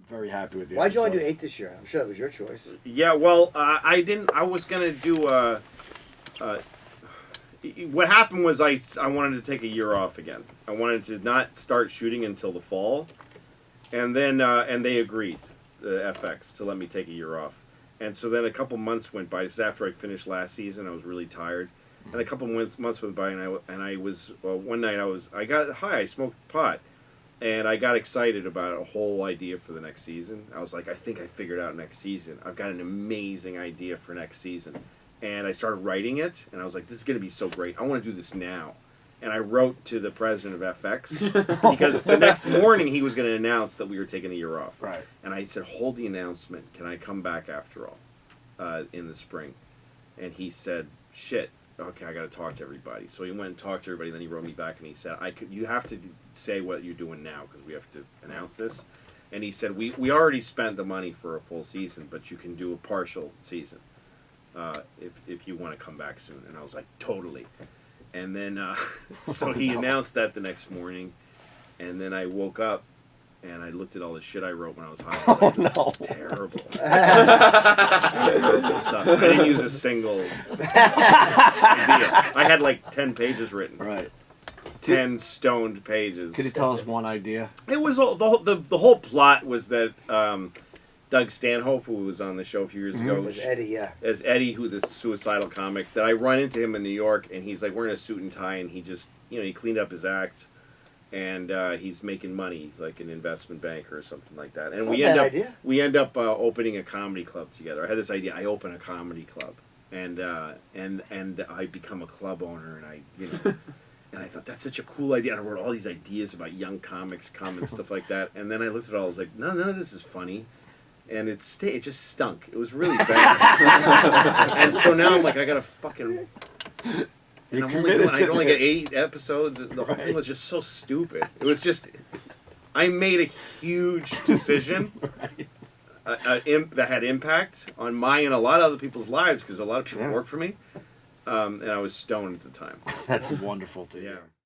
very happy with you. Why'd you only do 8 this year? I'm sure that was your choice. Yeah, well, I didn't. I was gonna do. What happened was I wanted to take a year off again. I wanted to not start shooting until the fall, and then and they agreed, the FX, to let me take a year off. And so then a couple months went by. Just after I finished last season, I was really tired, and a couple months went by, and I was one night I got high. I smoked pot. And I got excited about a whole idea for the next season. I was like, I think I figured out next season. I've got an amazing idea for next season. And I started writing it, and I was like, this is going to be so great. I want to do this now. And I wrote to the president of FX, because the next morning he was going to announce that we were taking a year off. Right. And I said, hold the announcement. Can I come back after all in the spring? And he said, shit. Okay, I got to talk to everybody. So he went and talked to everybody. Then he wrote me back and he said, you have to say what you're doing now because we have to announce this. And he said, we already spent the money for a full season, but you can do a partial season if you want to come back soon. And I was like, totally. And then, so he announced that the next morning. And then I woke up and I looked at all the shit I wrote when I was high. I was like, this is terrible. Terrible stuff. I didn't use a single idea. I had like 10 pages written. Right. 10 stoned pages. Could you tell us one idea? It was all, the whole plot was that Doug Stanhope, who was on the show a few years ago, As Eddie, yeah. as Eddie, who the suicidal comic, that I run into him in New York, and he's like wearing a suit and tie, and he just, he cleaned up his act. And he's making money. He's like an investment banker or something like that. And we end up opening a comedy club together. I had this idea. I open a comedy club, and I become a club owner. And and I thought that's such a cool idea. And I wrote all these ideas about young comics come and stuff like that. And then I looked at it all. I was like, no, none of this is funny. And it just stunk. It was really bad. And so now I'm like, I gotta fucking. And I only got 8 episodes. The whole thing was just so stupid. It was just, I made a huge decision that had impact on my and a lot of other people's lives because a lot of people work for me, and I was stoned at the time. That's wonderful to hear. Yeah.